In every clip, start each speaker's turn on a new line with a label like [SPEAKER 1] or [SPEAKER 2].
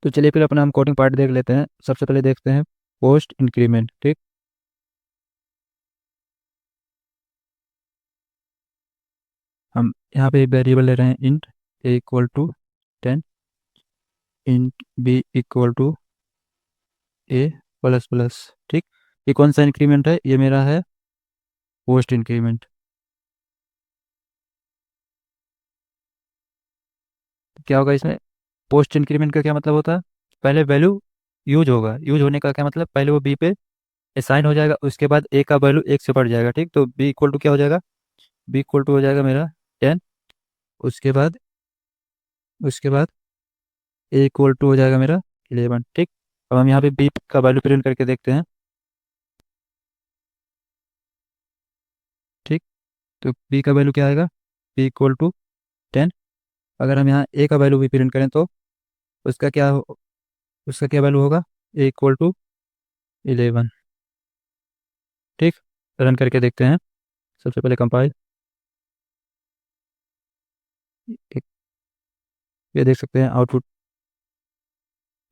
[SPEAKER 1] तो चलिए फिर अपना हम कोडिंग पार्ट देख लेते हैं। सबसे पहले देखते हैं पोस्ट इंक्रीमेंट। ठीक, हम यहाँ पे वेरिएबल ले रहे हैं int a equal to 10, int b equal to a plus plus. ठीक, ये कौन सा इंक्रीमेंट है? ये मेरा है पोस्ट इंक्रीमेंट। क्या होगा इसमें? पोस्ट इंक्रीमेंट का क्या मतलब होता है? पहले वैल्यू यूज होगा, यूज होने का क्या मतलब, पहले वो बी पे असाइन हो जाएगा, उसके बाद ए का वैल्यू एक से बढ़ जाएगा। ठीक, तो बी इक्वल टू क्या हो जाएगा? बी इक्वल टू हो जाएगा मेरा 10। उसके बाद ए इक्वल टू हो जाएगा मेरा 11। ठीक, अब हम यहाँ पे बी का वैल्यू प्रिंट करके देखते हैं। ठीक, तो बी का वैल्यू क्या आएगा? B equal to 10। अगर हम यहाँ ए का वैल्यू भी प्रिंट करें तो उसका क्या उसका क्या वैल्यू होगा? ए इक्वल टू 11। ठीक, रन करके देखते हैं। सबसे पहले कंपाइल, ये देख सकते हैं आउटपुट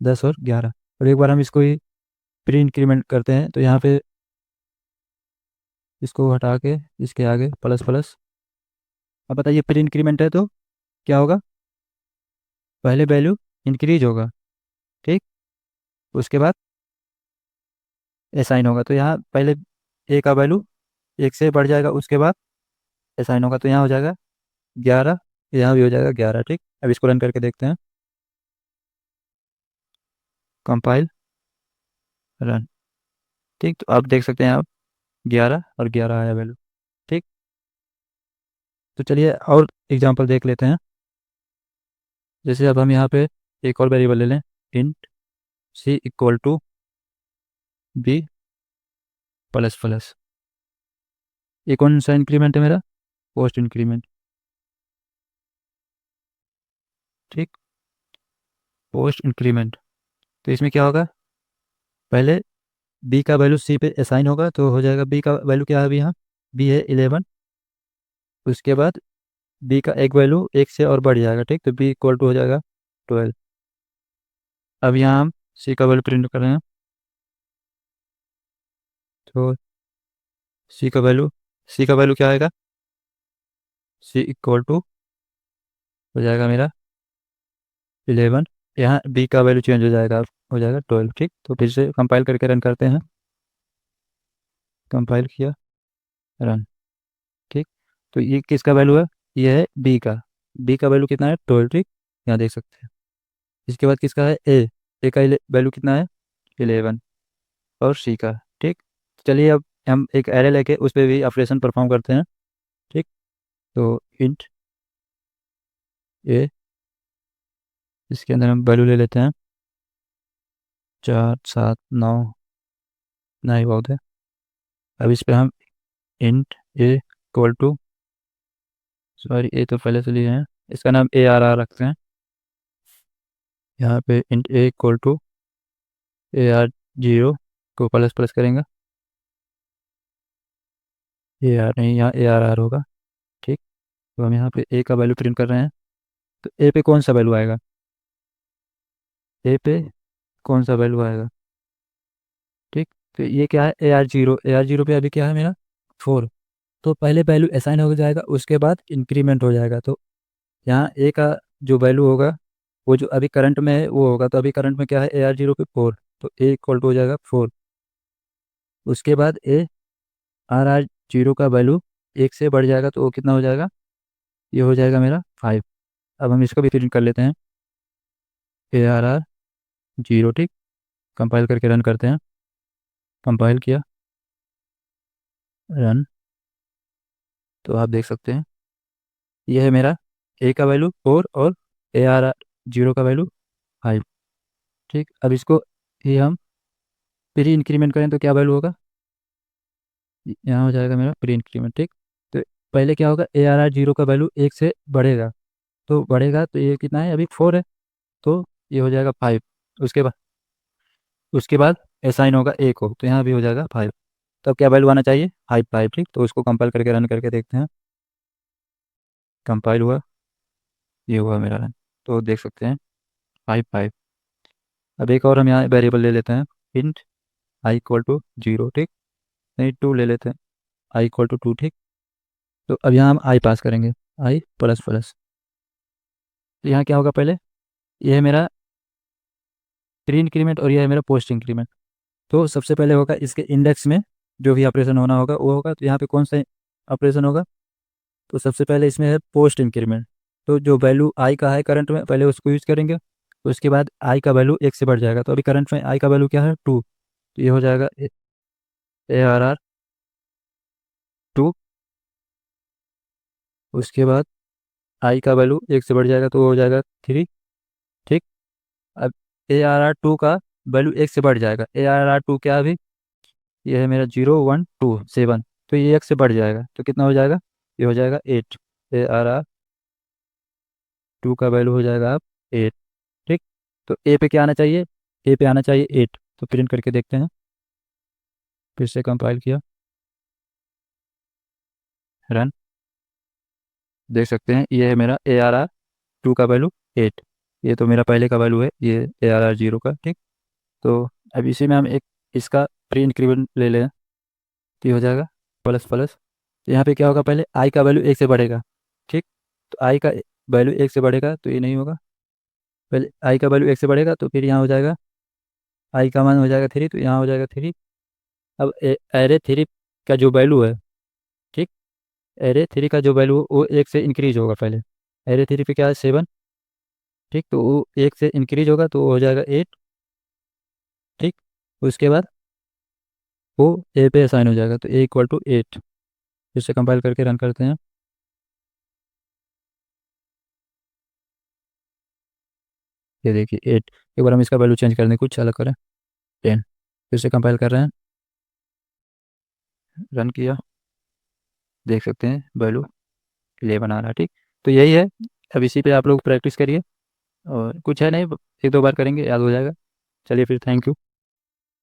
[SPEAKER 1] 10 और 11। और एक बार हम इसको ही प्री इंक्रीमेंट करते हैं, तो यहाँ पे इसको हटा के इसके आगे प्लस प्लस। अब बताइए, प्री इंक्रीमेंट है तो क्या होगा? पहले वैल्यू इंक्रीज होगा। ठीक, उसके बाद असाइन होगा, तो यहाँ पहले ए का वैल्यू एक से बढ़ जाएगा, उसके बाद असाइन होगा, तो यहाँ हो जाएगा 11, यहाँ भी हो जाएगा 11। ठीक, अब इसको रन करके देखते हैं। Compile, run. ठीक, तो आप देख सकते हैं, आप 11 और 11 आया वैल्यू। ठीक, तो चलिए और एग्जांपल देख लेते हैं। जैसे अब हम यहाँ पे एक और वेरिएबल ले लें, int c equal to b plus plus. ये कौन सा इंक्रीमेंट है मेरा? Post increment. ठीक, पोस्ट इंक्रीमेंट। तो इसमें क्या होगा? पहले बी का वैल्यू सी पे असाइन होगा, तो हो जाएगा बी का वैल्यू क्या है अभी यहाँ? बी है 11। उसके बाद बी का एक वैल्यू एक से और बढ़ जाएगा। ठीक, तो बी इक्वल टू हो जाएगा 12। अब यहाँ हम सी का वैल्यू प्रिंट कर रहे हैं, तो सी का वैल्यू क्या आएगा? सी इक्वल टू हो जाएगा मेरा 11। यहाँ बी का वैल्यू चेंज हो जाएगा, हो जाएगा 12। ठीक, तो फिर से कंपाइल करके रन करते हैं। कंपाइल किया, रन। ठीक, तो ये किसका वैल्यू है? ये है बी का। बी का वैल्यू कितना है? 12। ठीक, यहाँ देख सकते हैं। इसके बाद किसका है? ए का वैल्यू कितना है? 11। और सी का। ठीक, चलिए अब हम एक एरे लेके उस पर भी ऑपरेशन परफॉर्म करते हैं। ठीक, तो इंट ए, इसके अंदर हम वैल्यू ले लेते हैं 4 7 9। नहीं, बहुत है। अब इस पे हम int a equal to, sorry a तो पहले से लिए हैं, इसका नाम ए आर आर रखते हैं। यहाँ पे int a equal to a r zero को प्लस प्लस करेंगे। ए आर नहीं, यहाँ ए आर आर होगा। ठीक, तो हम यहाँ पे ए का वैल्यू प्रिंट कर रहे हैं, तो ए पे कौन सा वैल्यू आएगा? ए पे कौन सा वैल्यू आएगा? ठीक, तो ये क्या है? ए आर जीरो पे अभी क्या है मेरा? 4। तो पहले वैल्यू असाइन हो जाएगा, उसके बाद इंक्रीमेंट हो जाएगा। तो यहाँ ए का जो वैल्यू होगा, वो जो अभी करंट में है वो होगा। तो अभी करंट में क्या है? ए आर जीरो पे 4, तो ए इक्वल टू हो जाएगा 4। उसके बाद ए आर जीरो का वैल्यू एक से बढ़ जाएगा, तो वो कितना हो जाएगा? ये हो जाएगा मेरा 5। अब हम इसको भी प्रिंट कर लेते हैं, ए आर आर जीरो। ठीक, कंपाइल करके रन करते हैं। कंपाइल किया, रन। तो आप देख सकते हैं, ये है मेरा ए का वैल्यू 4 और ए आर जीरो का वैल्यू 5। ठीक, अब इसको ही हम प्री इंक्रीमेंट करें तो क्या वैल्यू होगा? यहाँ हो जाएगा मेरा प्री इंक्रीमेंट। ठीक, तो पहले क्या होगा? ए आर जीरो का वैल्यू एक से बढ़ेगा, तो बढ़ेगा, तो ये कितना है? अभी 4 है, तो ये हो जाएगा 5। उसके बाद असाइन होगा ए को, तो यहाँ भी हो जाएगा 5। तब क्या वैल्यू आना चाहिए? 5 5। ठीक, तो उसको कंपाइल करके रन करके देखते हैं। कंपाइल हुआ, ये हुआ मेरा रन। तो देख सकते हैं 5 5। अब एक और हम यहाँ वेरिएबल ले लेते हैं, इंट आई इक्वल टू 0, ठीक। नहीं, 2 ले लेते हैं, आई इक्वल टू 2, ठीक। तो अब यहाँ हम आई पास करेंगे, आई प्लस प्लस। तो यहाँ क्या होगा पहले, ये है मेरा प्री इंक्रीमेंट और ये है मेरा पोस्ट इंक्रीमेंट। तो सबसे पहले होगा इसके इंडेक्स में जो भी ऑपरेशन होना होगा वो होगा। तो यहाँ पे कौन सा ऑपरेशन होगा, तो सबसे पहले इसमें है पोस्ट इंक्रीमेंट। तो जो वैल्यू आई का है करंट में, पहले उसको यूज करेंगे। तो उसके बाद आई का वैल्यू 1 से बढ़ जाएगा। तो अभी करंट में आई का वैल्यू क्या है, 2। तो ये हो जाएगा ARR 2। उसके बाद आई का वैल्यू 1 से बढ़ जाएगा तो वो हो जाएगा 3, ठीक। अब ARR 2 का वैल्यू 1 से बढ़ जाएगा। ARR 2 क्या है अभी, ये है मेरा 0 1 2 7। तो ये 1 से बढ़ जाएगा तो कितना हो जाएगा, ये हो जाएगा 8। ARR 2 का वैल्यू हो जाएगा अब 8, ठीक। तो ए पे क्या आना चाहिए, ए पे आना चाहिए 8। तो प्रिंट करके देखते हैं, फिर से कंपाइल किया, रन। देख सकते हैं ये है मेरा ARR 2 का वैल्यू 8। ये तो मेरा पहले का वैल्यू है, ये ARR 0 का, ठीक। तो अब इसी में हम एक इसका प्री इंक्रीमेंट ले लें, तो ये हो जाएगा प्लस प्लस। तो यहाँ पे क्या होगा, पहले आई का वैल्यू 1 से बढ़ेगा, ठीक। तो आई का वैल्यू 1 से बढ़ेगा तो ये नहीं होगा। पहले आई का वैल्यू 1 से बढ़ेगा तो फिर यहाँ हो जाएगा आई का मान हो जाएगा 3, तो यहाँ हो जाएगा 3। अब एरे 3 का जो वैल्यू है, ठीक, एरे 3 का जो वैल्यू वो 1 से इंक्रीज होगा पहले। एरे 3 पे क्या है, 7, ठीक। तो वो 1 से इंक्रीज होगा तो वो हो जाएगा 8, ठीक। उसके बाद वो ए पे असाइन हो जाएगा, तो A = 8। फिर से कंपाइल करके रन करते हैं, ये देखिए 8। एक बार हम इसका वैल्यू चेंज करने कुछ अलग करें, 10। फिर से कंपाइल कर रहे हैं, रन किया, देख सकते हैं वैल्यू 11 आ रहा है, ठीक। तो यही है, अब इसी पे आप लोग प्रैक्टिस करिए, और कुछ है नहीं, 1 2 बार करेंगे याद हो जाएगा। चलिए फिर, थैंक यू।